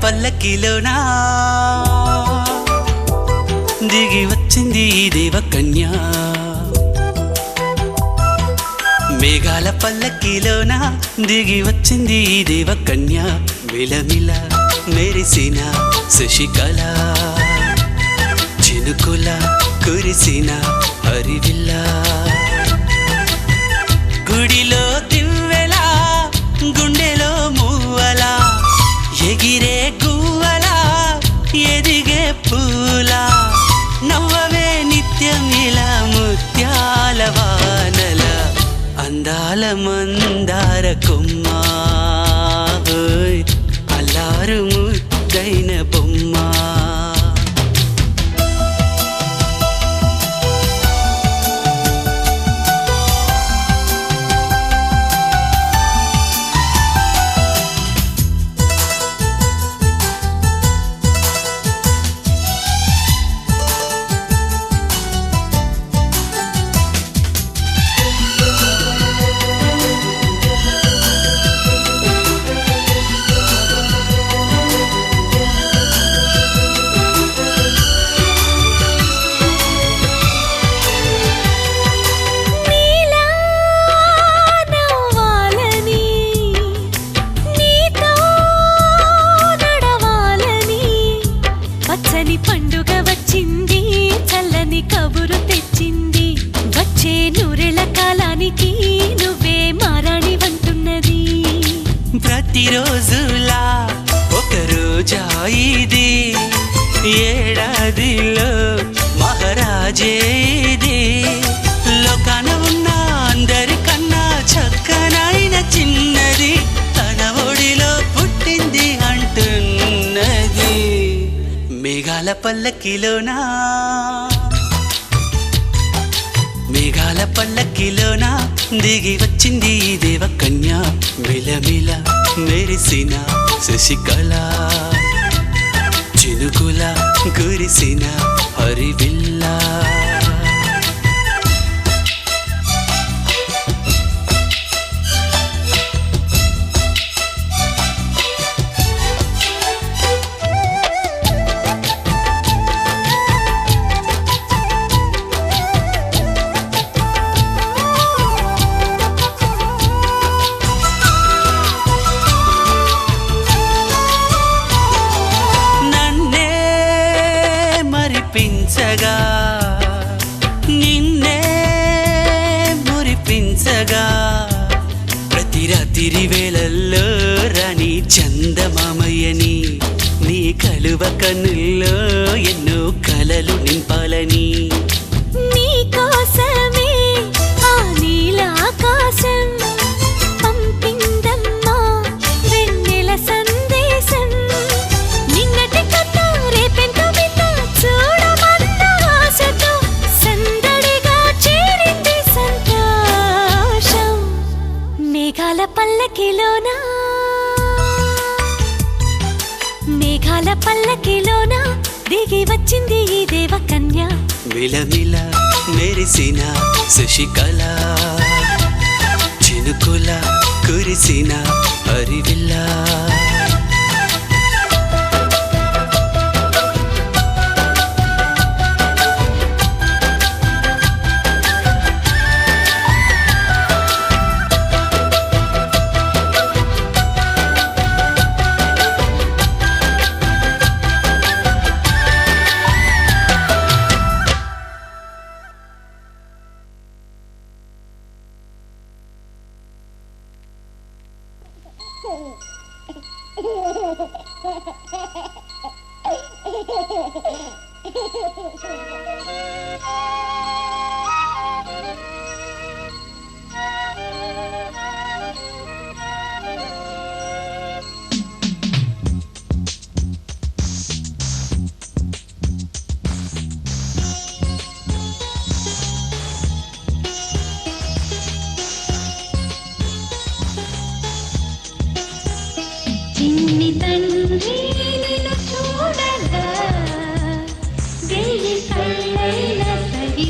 పల్లకిలోనా దిగి వచ్చింది ఈ దేవకన్య మేఘాల పల్లకిలోనా దిగి వచ్చింది ఈ దేవకన్య మిలమిల మెరిసిన శశికళ చినుకుల కురిసిన హరివిల్ల గుడిలో దివ్వెలా గుండెలో మూవలా ఎగిరే గువ్వలా ఎదిగే పూలా నవ్వవే నిత్యం ఇలా ముత్యాల వానల అందాల మందార కొమ్మ అల్లారు ముద్దైన బొమ్మ పండుగ వచ్చింది చల్లని కబురు తెచ్చింది వచ్చే నూరెళ్ళ కాలానికి నువ్వే మారాణి వంటున్నది ప్రతిరోజులా ఒక రోజా ఇది ఏడాదిలో మహారాజే ఇది లోకాన ఉన్న అందరికన్నా చక్కనైన చిన్నది తన ఒడిలో పుట్టింది అంటున్నది మేఘాల పల్లకిలోనా మేఘాల పల్లకిలోనా దిగి వచ్చింది ఈ దేవకన్య మిలమిల మెరిసిన శశికళ చినుకుల కురిసిన హరివిల్ల పించగా నిన్నే మురిపించగా ప్రతి రాత్రి వేళల్లో రాణి చందమామయ్యని నీ కలువ కన్నుల్లో ఎన్నో కలలు నింపాలని నీ కోసమే ఆ నీలాకాశం పంపిందమ్మా వెన్నెల సందేశం నిన్నటి కథ రేపెంతో వింత చూడమన్న ఆశతో సందడిగా చేరింది సంతోషం మేఘాల పల్లకిలోనా మేఘాల పల్లకిలోనా దిగి వచ్చింది ఈ దేవకన్య మిలమిల మెరిసిన శశికళ చినుకుల కురిసిన హరివిల్ల చిన్ని తండ్రి నిన్ను చూడగా వెయ్యి కళ్ళైన సరి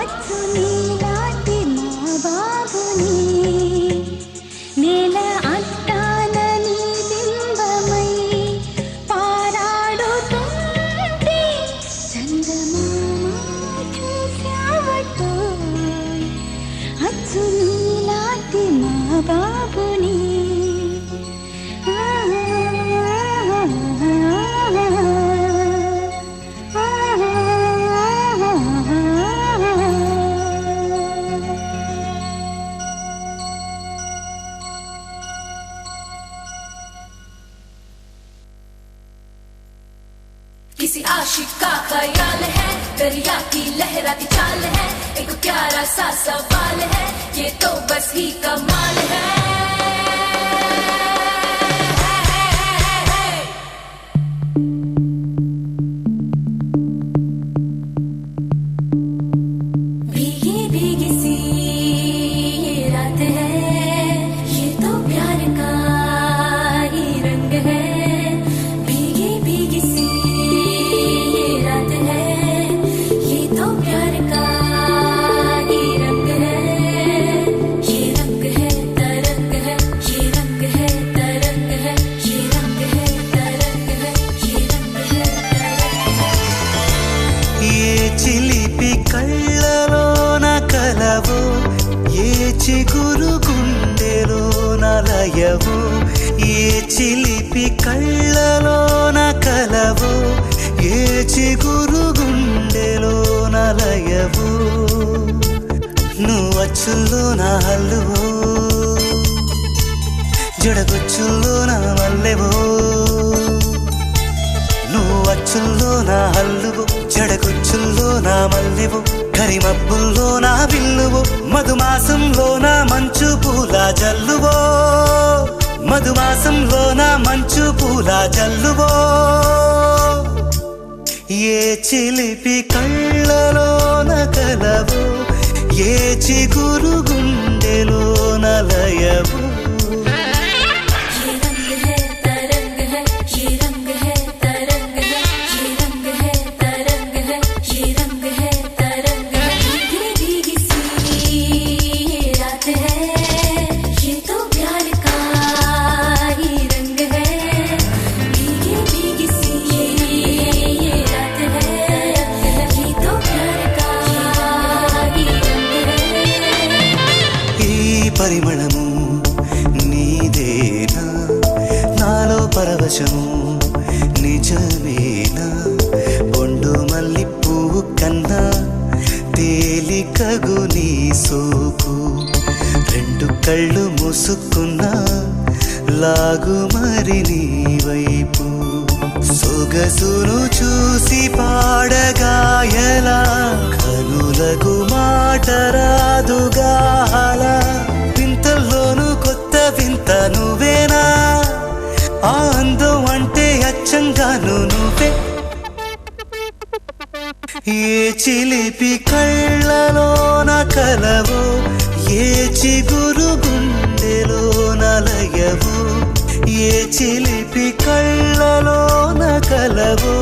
అచ్చు నీలాంటి మా బాబుని నేల అట్టాన నీ బింబమై పారాడుతుంటే చందమామ చూశావటో అచ్చు నీలాంటి మా బాబుని किसी आशिक का ख्याल है दरिया की लहराती चाल है एक प्यारा सा सवाल है ये तो बस ही कमाल है भीगी भीगी सी ये रात है ये तो प्यार का ही रंग है भीगी भीगी सी ये रात है ये तो प्यार का ही रंग है ये रंग है तरंग है ये रंग है तरंग है ये रंग है तरंग है ये रंग है ఏ చిలిపి కళ్ళలోన కలవో ఏ చిగురు గుండెలోన లయవో ఏ చిలిపి కళ్ళలోన కలవో ఏ చిగురు గుండెలోన లయవో నువ్వు అచ్చుల్లో నా హల్లువో జడగొచ్చుల్లో నా మల్లెవో నువ్వు అచ్చుల్లో నా హల్లువు జడగొచ్చుల్లో నా మల్లెవు కరిమబ్బుల్లో నా బిల్లువు మధుమాసంలో నా మంచు పూల జల్లువో మధుమాసంలో నా మంచు పూల జల్లువో ఏ చిలిపి కళ్ళలోన కలవు ఏ చిగురు గుండెలోన లయవు ये रंग है तरंग है ये रंग है तरंग है ये रंग है तरंग है ये रंग है तरंग है भीगी भीगी सी ये रात है ये तो प्यार का ही रंग है भीगी भीगी सी ये रात है ये तो प्यार का ही रंग है ఈ పరిమళము నీదేనా నాలో పరవశము నిజమేనా బొండు మల్లి పువ్వు కన్నా తేలికగు నీ సోకు రెండు కళ్ళు మూసుకున్నా లాగు మరి నీ వైపు సొగసును చూసి పాడగాయలా కనులకు మాట రాదుగాల వింతల్లోనూ కొత్త వింత నువ్వేనా ఆ అందం అంటే అచ్చంగాను నువ్వే ఏ చిలిపి కళ్ళలోన కలవో ఏ చిగురు గుండెలోన లయవు ఏ చిలిపి కళ్ళలోన కలవో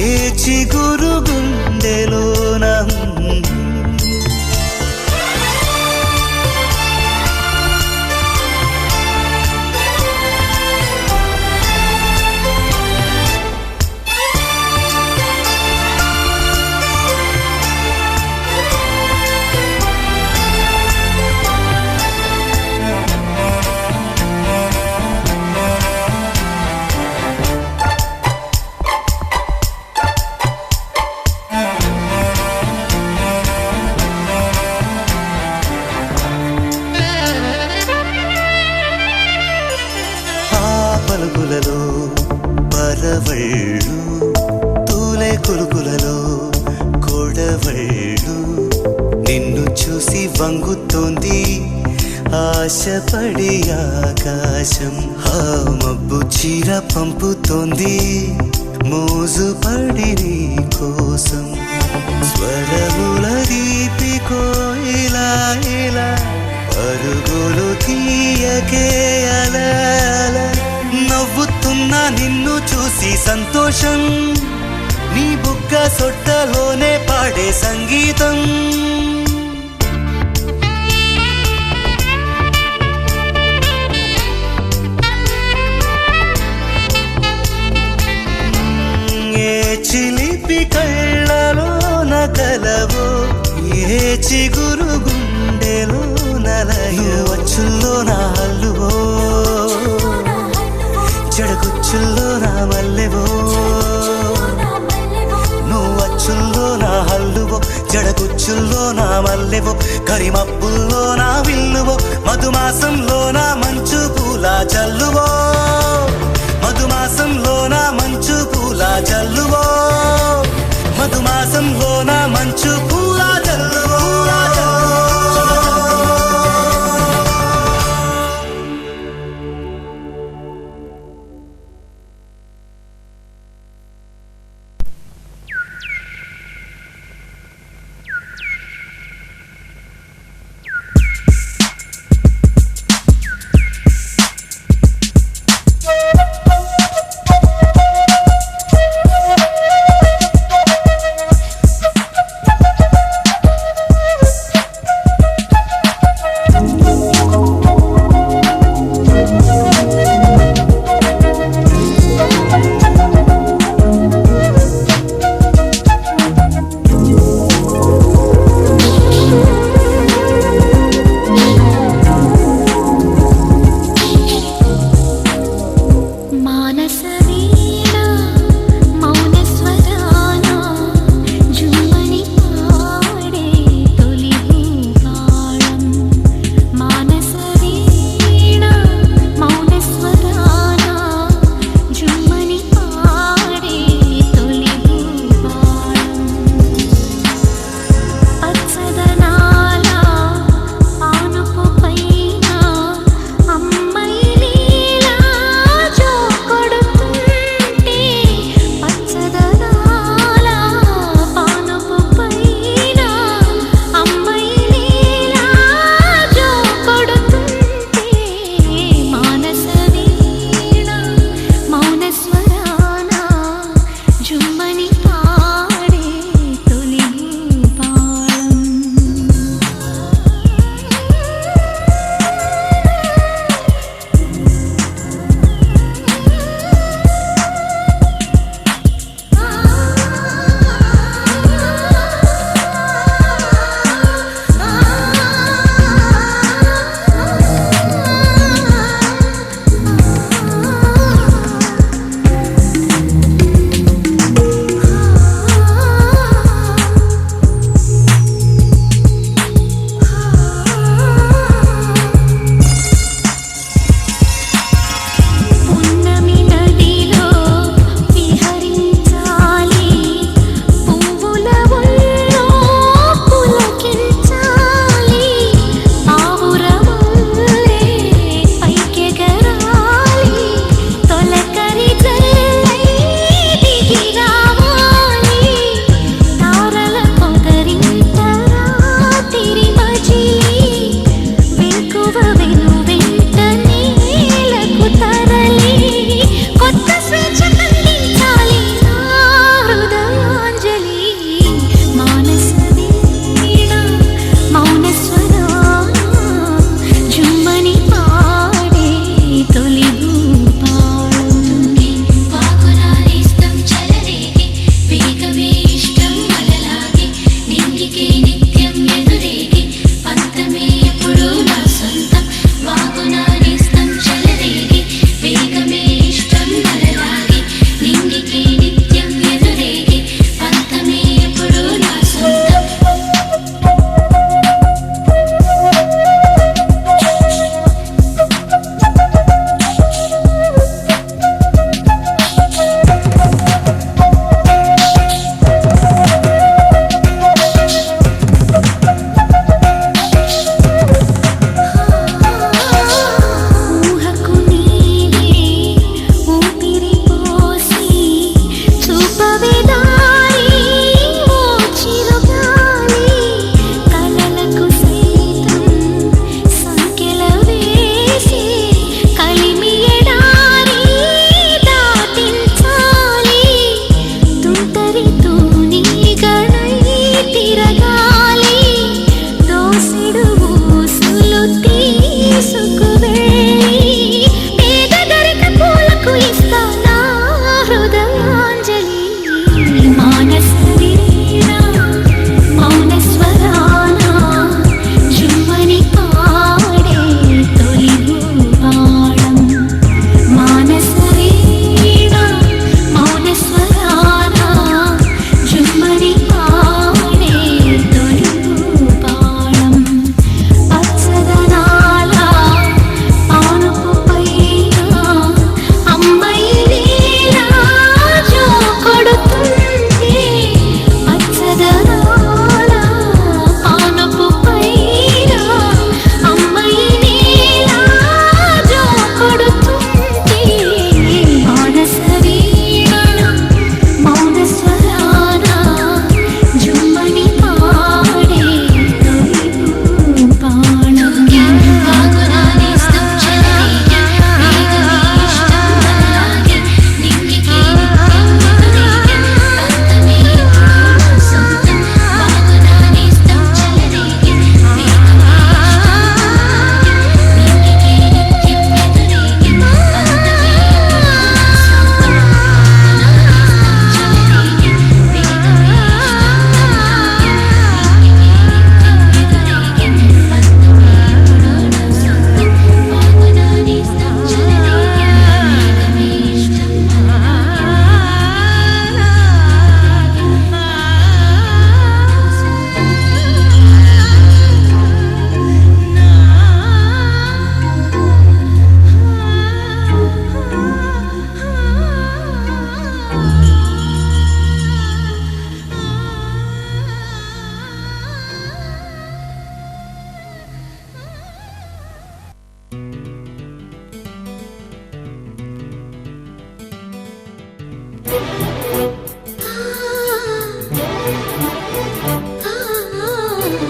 ఏ చిగురు గుండెలోన పలుకులలో పరవళ్ళు తూలే కొలుకులలో కొడవళ్ళు నిన్ను చూసి వంగుతోంది ఆశపడి ఆకాశం ఆ మబ్బు చీర పంపుతోంది మోజుపడి నీ కోసం స్వరముల దీపికో ఇలా ఇలా పరుగులు తీయకే అలా నవ్వుతున్నా నిన్ను చూసి సంతోషం నీ బుగ్గ సొట్టలోనే పాడే సంగీతం చిగురు గుండెలో నలయు వచ్చుల్లో నా హల్లువో జడగుచ్చుల్లో నా మల్లెవో నువ్వు వచ్చుల్లో నా హల్లువో జడగుచ్చుల్లో నా మల్లెవో కరిమబ్బుల్లో నా విల్లువో మధుమాసంలో నా మంచు పూల జల్లువో మధుమాసంలో నా మంచు పూల జల్లువో మధుమాసంలో నా మంచు పూల జల్లువో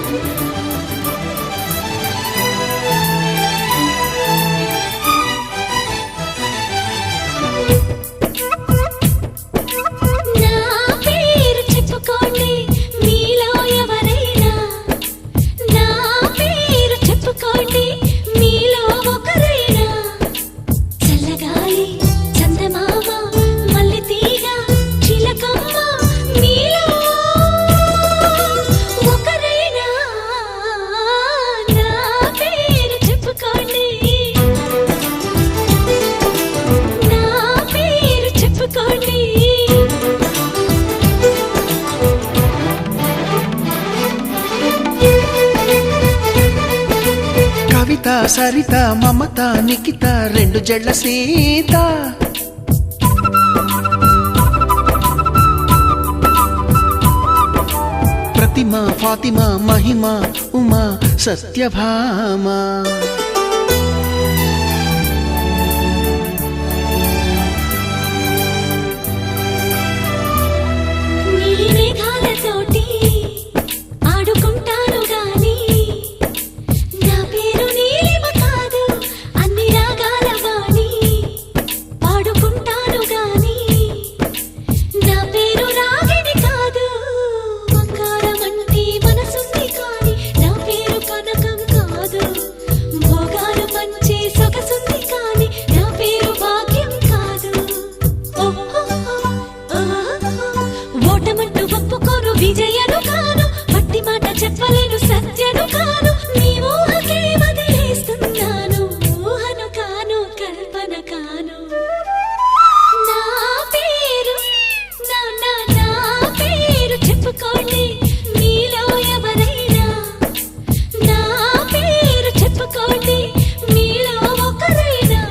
నా పేరు చెప్పుకోండి మీలో ఎవరైనా, నా పేరు చెప్పుకోండి మీలో ఒకరైనా. చల్లగాలి చందమామ మల్లె తీగ చిలకమ్మ మీలో ఒకరైనా. నా పేరు చెప్పుకోండి, నా పేరు చెప్పుకోండి. కవిత సరిత మమత నిఖిత రెండు జడ్ల సీత. ప్రతిమ ఫాతిమా మహిమ ఉమా సత్యభామ. నీలి మేఘాలతోటి ఆడుకుంటాను గాని నా పేరు నీలిమ కాదు, అన్ని రాగాల వాణి పాడుకుంటాను గాని నా పేరు రాగిణి కాదు. బంగారం అంటే మనసుంది కానీ నా పేరు కనకం కాదు. భోగాలు పంచే సొగసుంది కానీ నా పేరు భాగ్యం కాదు. ఓటమంటూ ఒప్పుకోను విజయను కాను, పట్టి మాట చెప్పలేను సత్యను కాను. నీ ఊహకే వదిలేస్తున్నాను, ఊహను కాను కల్పన కాను. నా పేరు నా నా నా పేరు చెప్పుకోండి మీలో ఎవరైనా, నా పేరు చెప్పుకోండి మీలో ఒకరైనా.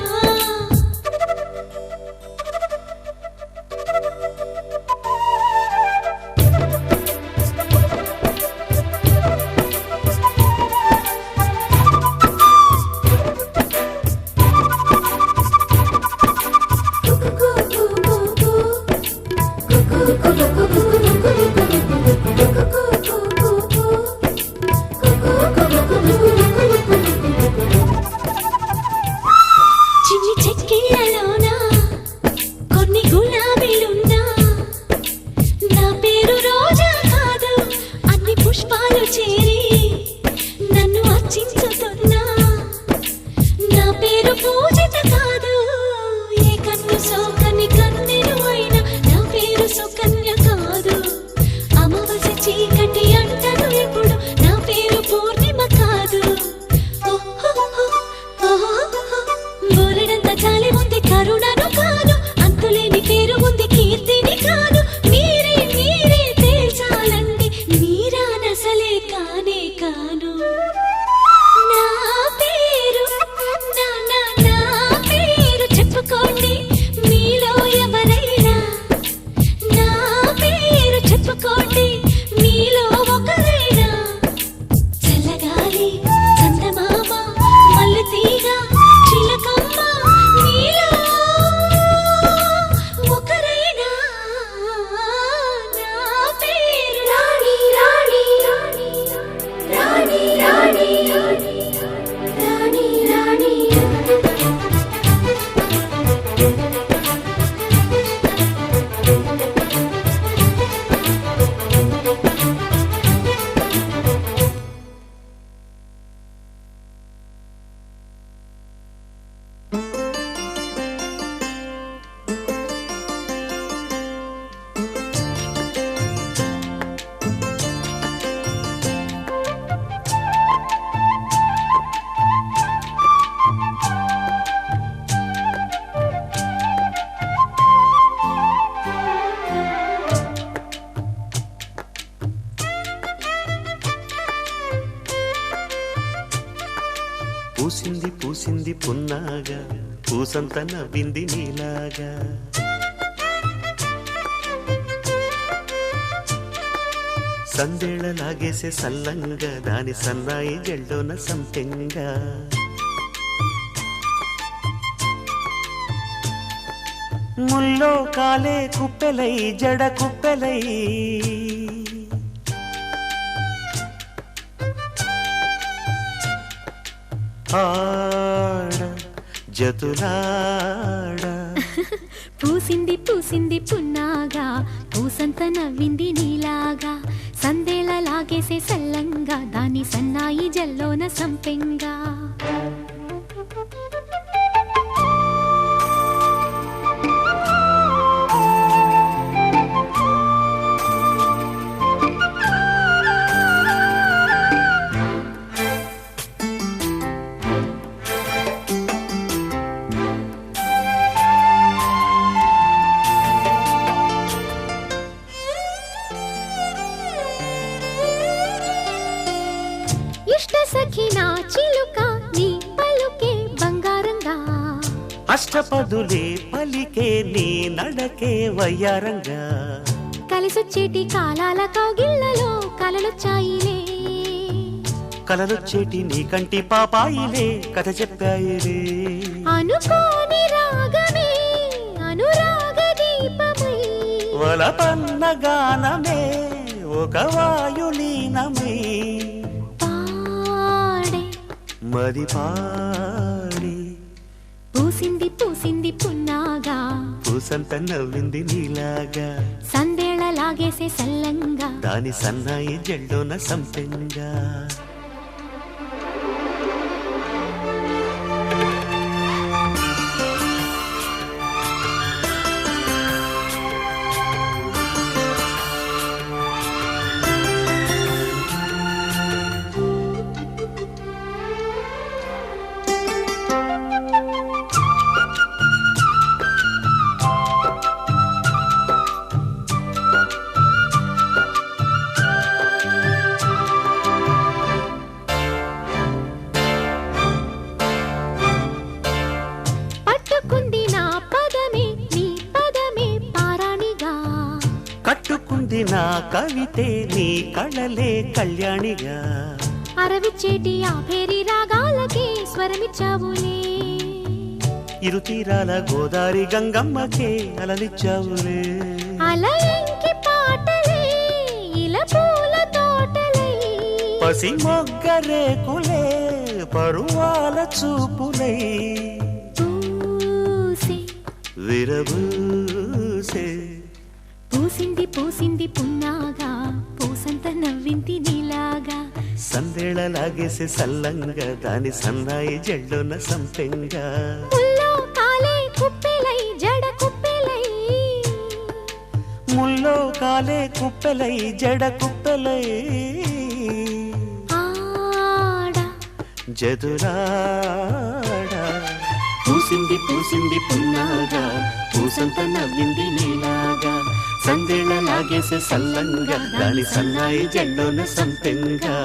చిన్ని చెక్కిళ్ళలోనా కొన్ని గులాబీలున్నా నా పేరు రోజా కాదు, అన్ని పుష్పాలు చేరి నన్ను అర్చించుతున్నా నా పేరు పూజిత కాదు. ఏ కన్ను సోకని కన్నెను అయినా నా పేరు సుకన్య కాదు. అమావాస్య చీకటి అంటను ఎప్పుడు నా పేరు పూర్ణిమ కాదు. బోలెడంత జాలి ఉంది కరుణను కాను, అంతులేని పేరు ఉంది కీర్తిని కాను. మీరే మీరే తేల్చాలండి మీరానసలే కానే కాను. నా పేరు నా నా నా పేరు చెప్పుకోండి మీలో ఎవరైనా, నా పేరు చెప్పుకోండి మీలో ఒకరైనా. చల్లగాలి చందమామ మల్లె తీగ చిలకమ్మ మీలో ఒకరైనా. నా పేరు రాణి రాణి రాణి రాణి రాణి రాణి. పూసింది పూసింది పున్నాగా పూసంత నవ్వింది నీలాగా. సందేళ లాగేసే సల్లంగా దాని సన్నాయి జల్లోన సంపెంగా. ముల్లో కాలే కుప్పెలై జడ కుప్పెలై ఆడ జతులాడ పూసింది పూసింది పున్నాగా పూసంత నవ్వింది నీలాగా సందేళ లాగేసే సల్లంగా దాని సన్నాయి జల్లోన సంపెంగా ఇష్ట సఖినా చిలుక నీ పలుకే బంగారంగా అష్టపదులే పలికే నీ నడకే వయ్యారంగా కలిసొచ్చేటి కాలాల కౌగిళ్లలో కలలొచ్చాయిలే కలలొచ్చేటి నీ కంటి పాపాయిలే కథ చెప్పాయిలే అనుకోని రాగమే అనురాగ దీపమై వలపన్న గానమే ఒక వాయులీనమే పాడే మది పాడి పూసింది పూసింది పున్నాగా పూసంత నవ్వింది నీలాగా సందేళ లాగేసే సల్లంగా దాని సన్నాయి జల్లోన సంపెంగా పట్టుకుంది నా పదమే నీ పదమే పారాణిగా కట్టుకుంది నా కవితే నీ కళలే కళ్యాణిగా అరవిచ్చేటి ఆ పేరి రాగాలకే స్వరమిచ్చావులే ఇరు తీరాల గోదారి గంగమ్మకే అలలిచ్చావులే అలయంకి పాటలే ఇలా పూల తోటలై పసి మొగ్గ రేకులే పరువాల చూపులై పూసి విరబూసే పూసింది పూసింది పున్నాగా పూసంత నవ్వింది నీలాగా సందేళ లాగేసే సల్లంగా దాని సన్నాయి జల్లోన సంపెంగా ముల్లో కాలే కుప్పెలై జడ కుప్పెలై ముల్లో కాలే కుప్పెలై జడ కుప్పెలై ఆడ జదురాడ పూసింది పూసింది పున్నాగా పూసంత నవ్వింది నీలాగా సందేళ లాగేసే సల్లంగా దాని సన్నాయి జల్లోన సంపెంగా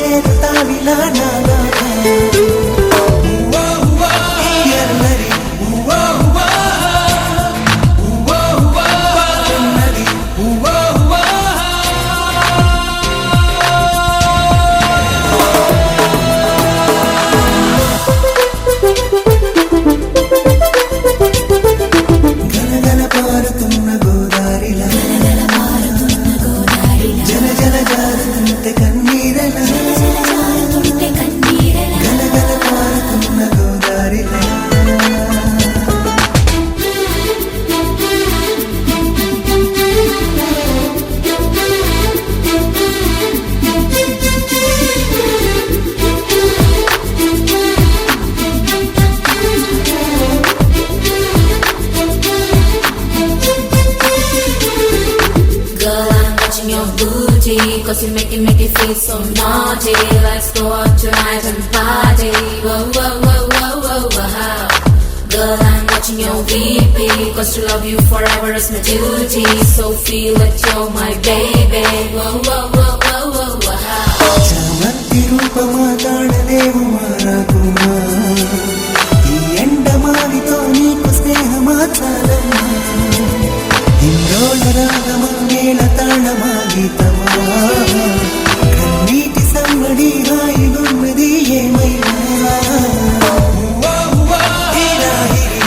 చేరుతావిలా నాలాగా ఎల్లరి ఉన్నది గలగల పారుతున్న గోదారిలా జల జల జారుతుంటే కన్నీరలా గలగల పారుతున్న గోదారిలా Girl, I'm watching your booty, cause you make it feel so naughty. Let's go out tonight and party. Whoa, whoa, whoa, whoa, whoa, wow. Girl, I'm watching your VP, cause to love you forever is my duty. So feel that you're my baby. Whoa, whoa, whoa, whoa, whoa, wow. చామంతి రూపమా కాడలేవు మారాకుమా ఈ ఎండమావితో నీకు స్నేహమా చాలమ్మా ఇంద్రోళ రాగమా మేళ తాళమా గీతమా కన్నీటి సమ్మడి హాయిగున్నది ఏమైనా హీరాహిరి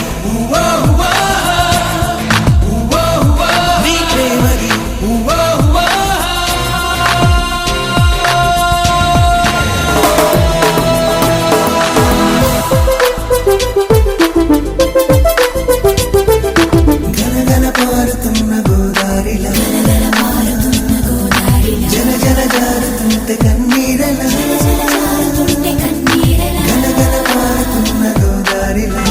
నీ ప్రేమది గలగల పారుతున్న గోదారిలా జల జల జారుతుంటే కన్నీరలా గలగల పారుతున్న గోదారిలా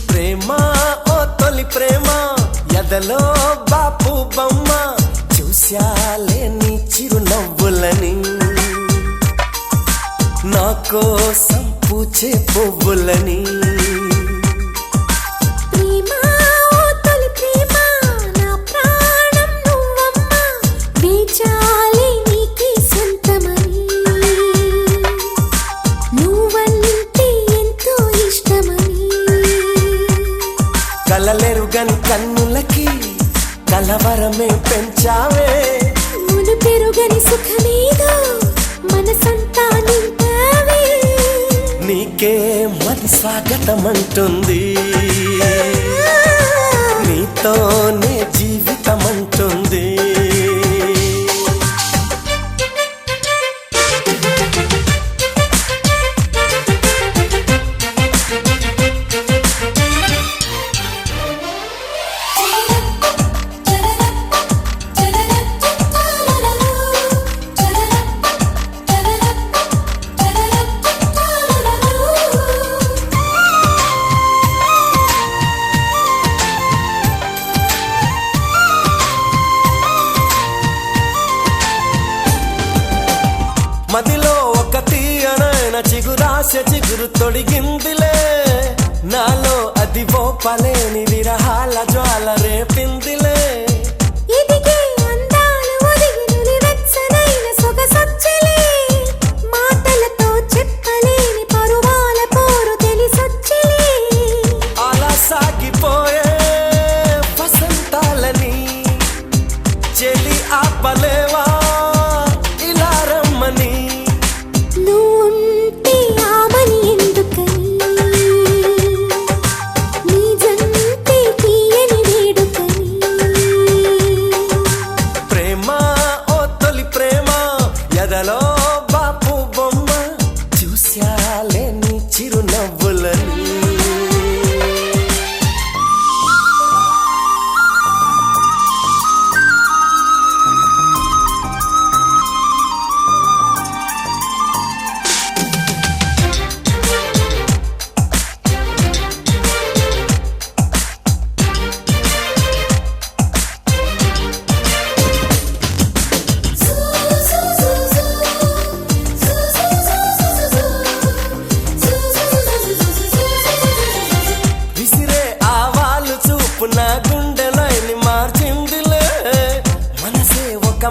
ప్రేమ ఓ తొలి ప్రేమ ఎదలో బాపు బొమ్మ చూశాలే నీ చిరునవ్వులని నా కోసం పూచే పువ్వులని ప్రేమ ఓ తొలి ప్రేమ నా ప్రాణం నువ్వమ్మ వేచాలి నీకే సొంతమని నువ్వంటే ఎంతో ఇష్టమని కలలెరుగని కన్నులకి కలవరమే పెంచావే మును పెరుగని సుఖమేదో మనసంతా నింపావే నీకే మది స్వాగతమంటుంది నీతోనే జీవితమంటుంది మదిలో ఒక తీయనైన చిగురాశ చిగురు తొడిగిందిలే నాలో అది ఓపలేని విరహాల జ్వాల రేపిందిలే ఎదిగే అందాలు ఒదిగి నులివెచ్చనైన సొగసొచ్చలే మాటలతో చెప్పలేని పరువాల పోరు తెలిసొచ్చలే అలా సాగిపోయే వసంతాలని చెలి ఆపలేవా ఇలా రమ్మని నువ్వుంటే ఆమని ఎందుకని నీ జంటే తీయని వేడుకని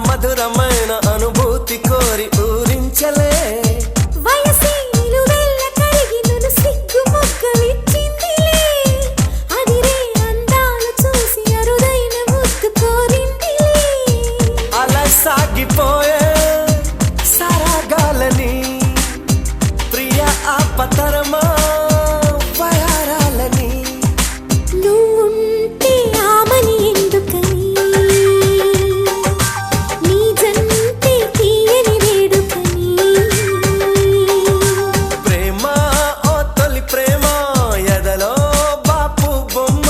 మధురమైన అనుభూతి కోరి ఊరించలే వయసే నిలువెల్ల కరిగి నును సిగ్గు మొగ్గలిచ్చిందిలే అదిరే అందాలు చూసి అరుదైన ముద్దు కోరిందిలే అలా సాగిపోయే సరాగాలని ప్రియ ఆపతరమా వయారాలని నువ్వుంటే ఆమని ఎందుకని నీ జంటే తీయని వేడుకని ప్రేమ ఓ తొలి ప్రేమ ఎదలో బాపు బొమ్మ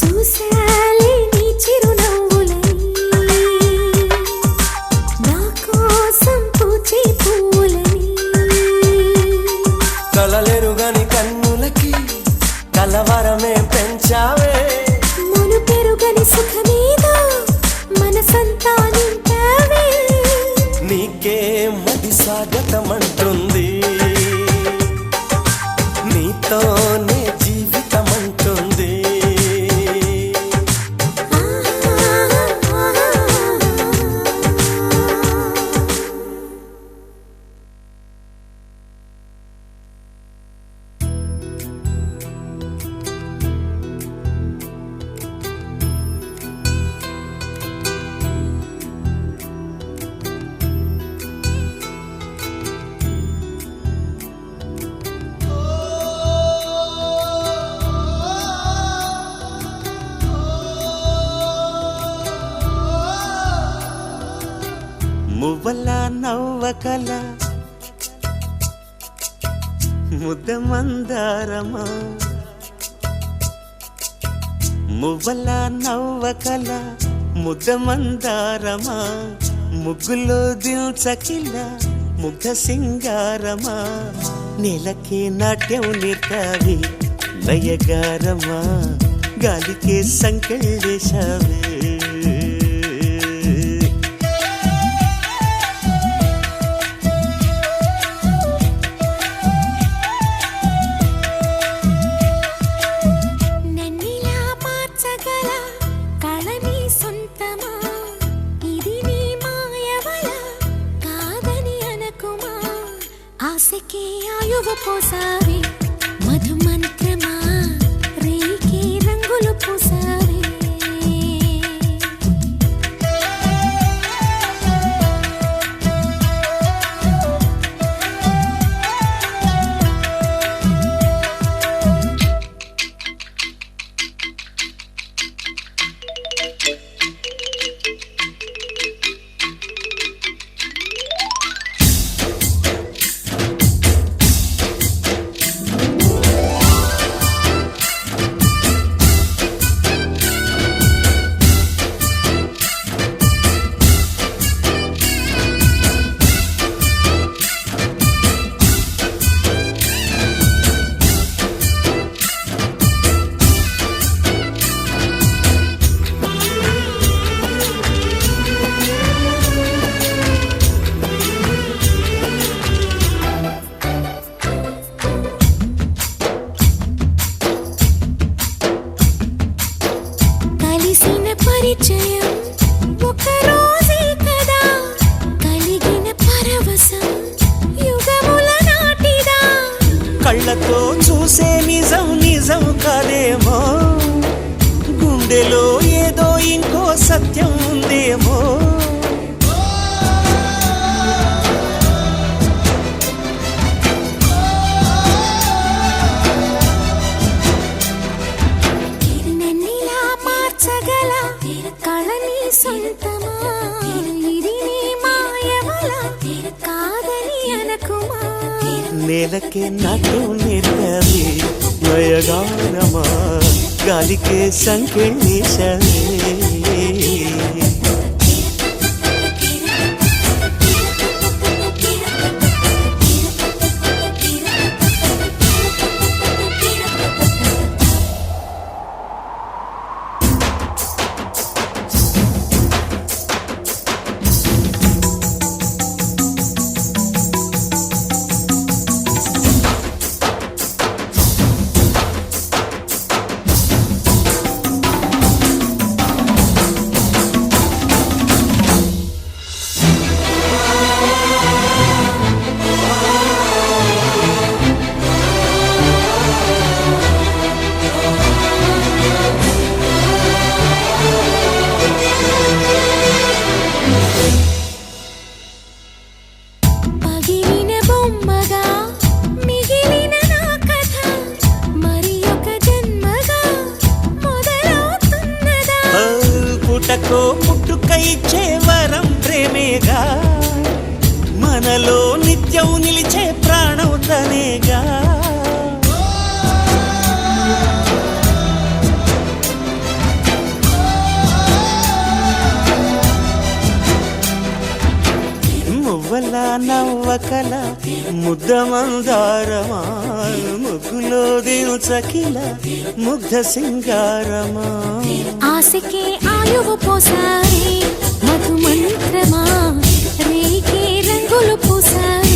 చూసాలే నీ చిరునవ్వులని నా కోసం పూచే పూలని కలలెరుగని కన్నులకి కలవరమే పెంచావే మును పెరుగని సుఖమేదో మనసంతా నింపావే నీకే మది స్వాగతమంటుంది నీతోనే జీవితమంటుంది మువ్వల నవ్వకల ముద్ద మందారమా మువ్వల నవ్వకల ముద్ద మందారమా ముగ్గులో దిల్చకిల ముగ్ధ సింగారమా నేలకే నాట్యం నేర్పావి నయగారమా గాలికే సంకెళ్ళేశావే నన్నిలా మార్చగల కళని సొంతమా ఇది నీ మాయవల కాదని అనకుమా ఆశకే ఆయువు పోసావే మధుమంత్రమా రేకే రంగులు పూసావే కలిసిన పరిచయం ఒక రోజే కదా కలిగిన పరవశం యుగముల నాటిదా కళ్ళతో చూసే నిజం నిజం కాదేమో గుండెలో ఏదో ఇంకో సత్యం ఉందేమో నన్నిలా మార్చగల కళని సొంతమా ఇది నీ మాయవల కాదని అనకుమా నేలకే నాటు నేర్పావి నయగారమా గాలికే సంకెళ్ళేశావే పుట్టుకతో పుట్టుక ఇచ్చే వరం ప్రేమేగా మనలో నిత్యం నిలిచే ప్రాణం తనేగా మువ్వల నవ్వకల ముద్ద మందారమా ముగ్గులో దిల్చకిల ముగ్ధ సింగారమా ఆశకే ఆయువు పోసారి మధు మంత్రమా రేకే రంగులు పూసారి